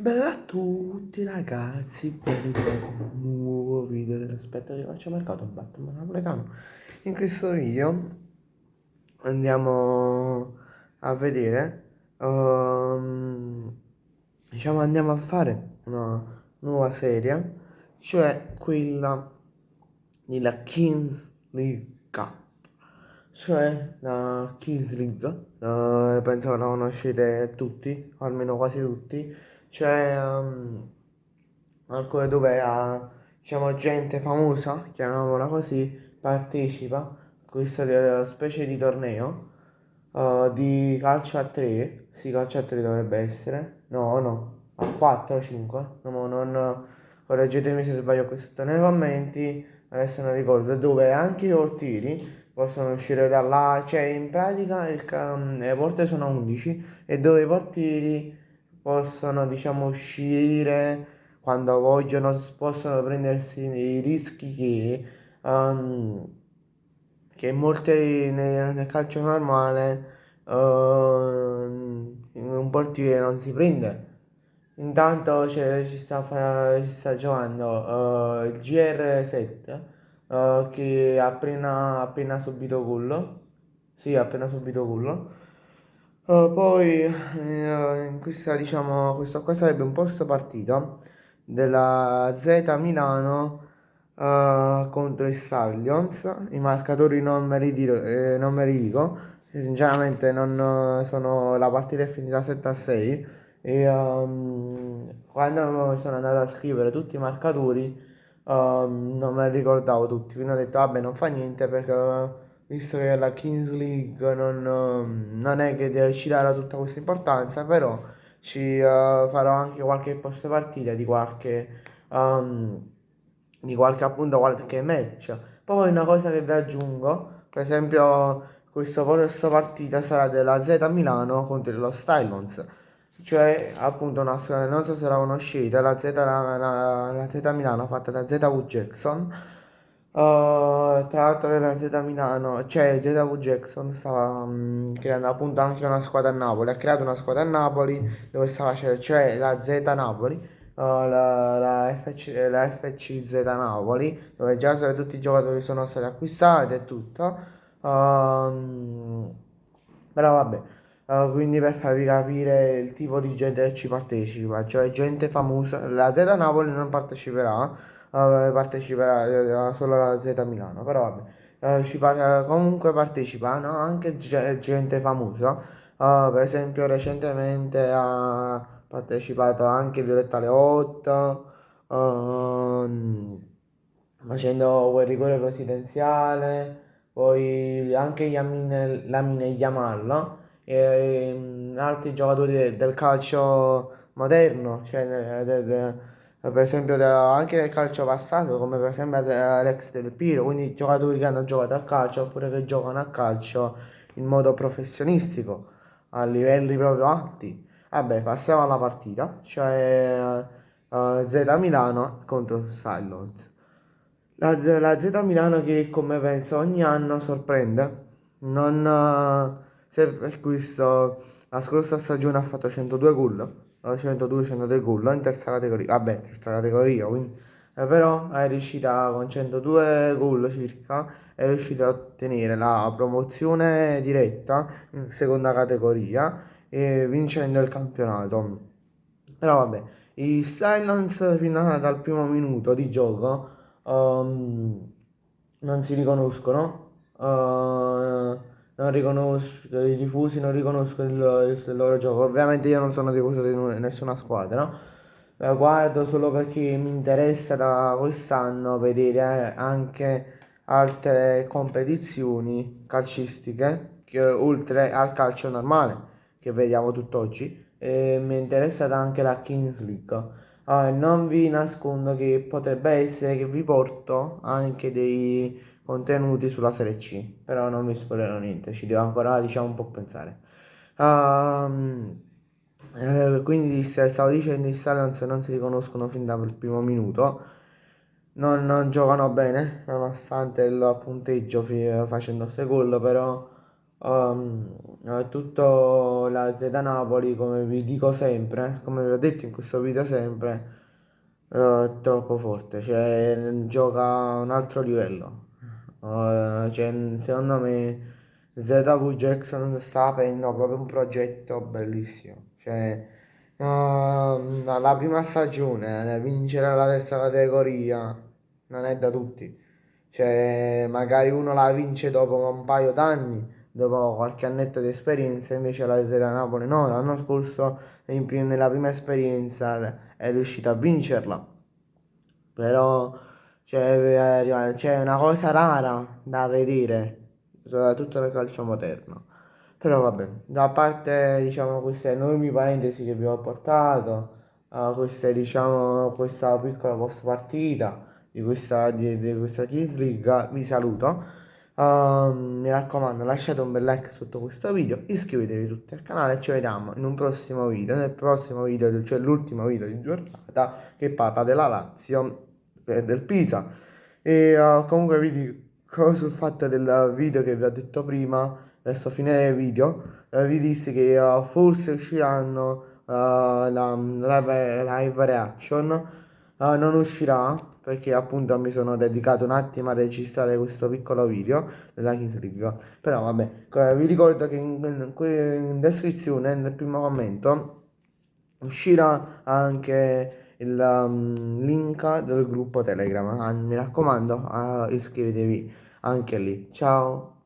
Bella a tutti ragazzi, benvenuti a un nuovo video dell'aspetto di faccia mercato Batman napoletano. In questo video andiamo a vedere, diciamo andiamo a fare una nuova serie, cioè quella della Kings League Cup, cioè la Kings League, penso che la conoscete tutti, o almeno quasi tutti, cioè alcune dove diciamo gente famosa, chiamiamola così, partecipa a questa specie di torneo di calcio a 3, sì calcio a 3 dovrebbe essere, no, a 4 o 5, no, non, correggetemi se sbaglio qui sotto nei commenti, adesso non ricordo, dove anche i portieri possono uscire da là, cioè in pratica le porte sono 11 e dove i portieri possono diciamo uscire quando vogliono, possono prendersi i rischi che molte nel calcio normale un portiere non si prende. Intanto ci sta giocando il GR7 che ha appena subito gol. Sì, ha appena subito gol. Poi in questa, diciamo, questo qua sarebbe un post partita della Z Milano contro il Stallions. I marcatori non me li dico, sinceramente non sono, la partita è finita 7-6 e quando sono andato a scrivere tutti i marcatori non me li ricordavo tutti, quindi ho detto vabbè non fa niente perché visto che la Kings League non è che ci darà tutta questa importanza, però ci farò anche qualche post partita um, di qualche appunto qualche match. Poi una cosa che vi aggiungo, per esempio questa partita sarà della Z Milano contro lo Stylons, cioè appunto non so se la conoscete, la Z Milano fatta da ZW Jackson. Tra l'altro la Z Milano, cioè ZW Jackson stava creando appunto anche una squadra a Napoli, ha creato una squadra a Napoli dove stava cioè la Z Napoli, la FCZ Napoli, dove già tutti i giocatori sono stati acquistati e tutto. Ehm, Però vabbè, quindi per farvi capire il tipo di gente che ci partecipa, cioè gente famosa, la Z Napoli non parteciperà, parteciperà solo la Z Milano, però vabbè, comunque partecipano anche gente famosa, per esempio recentemente ha partecipato anche Diletta Leotta, ehm, facendo quel rigore presidenziale, poi anche Lamine Yamal, no? E altri giocatori del calcio moderno, cioè per esempio anche del calcio passato, come per esempio Alex Del Piro, quindi giocatori che hanno giocato a calcio oppure che giocano a calcio in modo professionistico, a livelli proprio alti. Vabbè, passiamo alla partita, cioè Z Milano contro Silence. La Z Milano che come penso ogni anno sorprende, non, se per questo la scorsa stagione ha fatto 102 gol, 102-103 gol in terza categoria, vabbè terza categoria, quindi, però è riuscita con 102 gol circa, è riuscita a ottenere la promozione diretta in seconda categoria e vincendo il campionato. Però vabbè, i Silence dal primo minuto di gioco non si riconoscono, non riconosco, i tifosi non riconoscono il loro gioco. Ovviamente io non sono tifoso di nessuna squadra, no? Guardo solo perché mi interessa da quest'anno vedere anche altre competizioni calcistiche che, oltre al calcio normale che vediamo tutt'oggi. E mi interessa anche la Kings League. Non vi nascondo che potrebbe essere che vi porto anche dei contenuti sulla Serie C, però non vi spoilerò niente, ci devo ancora diciamo un po' pensare. Ehm, quindi stavo dicendo i Stallions non si riconoscono fin dal primo minuto, non giocano bene nonostante il punteggio facendo 6 gol, però tutto la Z Napoli, come vi dico sempre, come vi ho detto in questo video sempre, è troppo forte, cioè gioca a un altro livello. Cioè, secondo me ZV Jackson sta aprendo proprio un progetto bellissimo. Cioè, la prima stagione, vincere la terza categoria non è da tutti. Cioè, magari uno la vince dopo un paio d'anni, dopo qualche annetto di esperienza, invece la Z Napoli no, l'anno scorso nella prima esperienza è riuscita a vincerla. Però c'è una cosa rara da vedere, soprattutto nel calcio moderno. Però vabbè, da parte diciamo queste enormi parentesi che vi ho portato, questa piccola post partita di questa Kings League, vi saluto. Mi raccomando, lasciate un bel like sotto questo video, iscrivetevi tutti al canale e ci vediamo in un prossimo video. Nel prossimo video, cioè l'ultimo video di giornata, che parla della Lazio e del Pisa. E comunque vi dico sul fatto del video che vi ho detto prima, verso fine del video, vi dissi che forse usciranno la live reaction. Non uscirà perché appunto mi sono dedicato un attimo a registrare questo piccolo video della Kings League. Però vabbè, vi ricordo che in descrizione, nel primo commento, uscirà anche il link del gruppo Telegram. Mi raccomando, iscrivetevi anche lì. Ciao!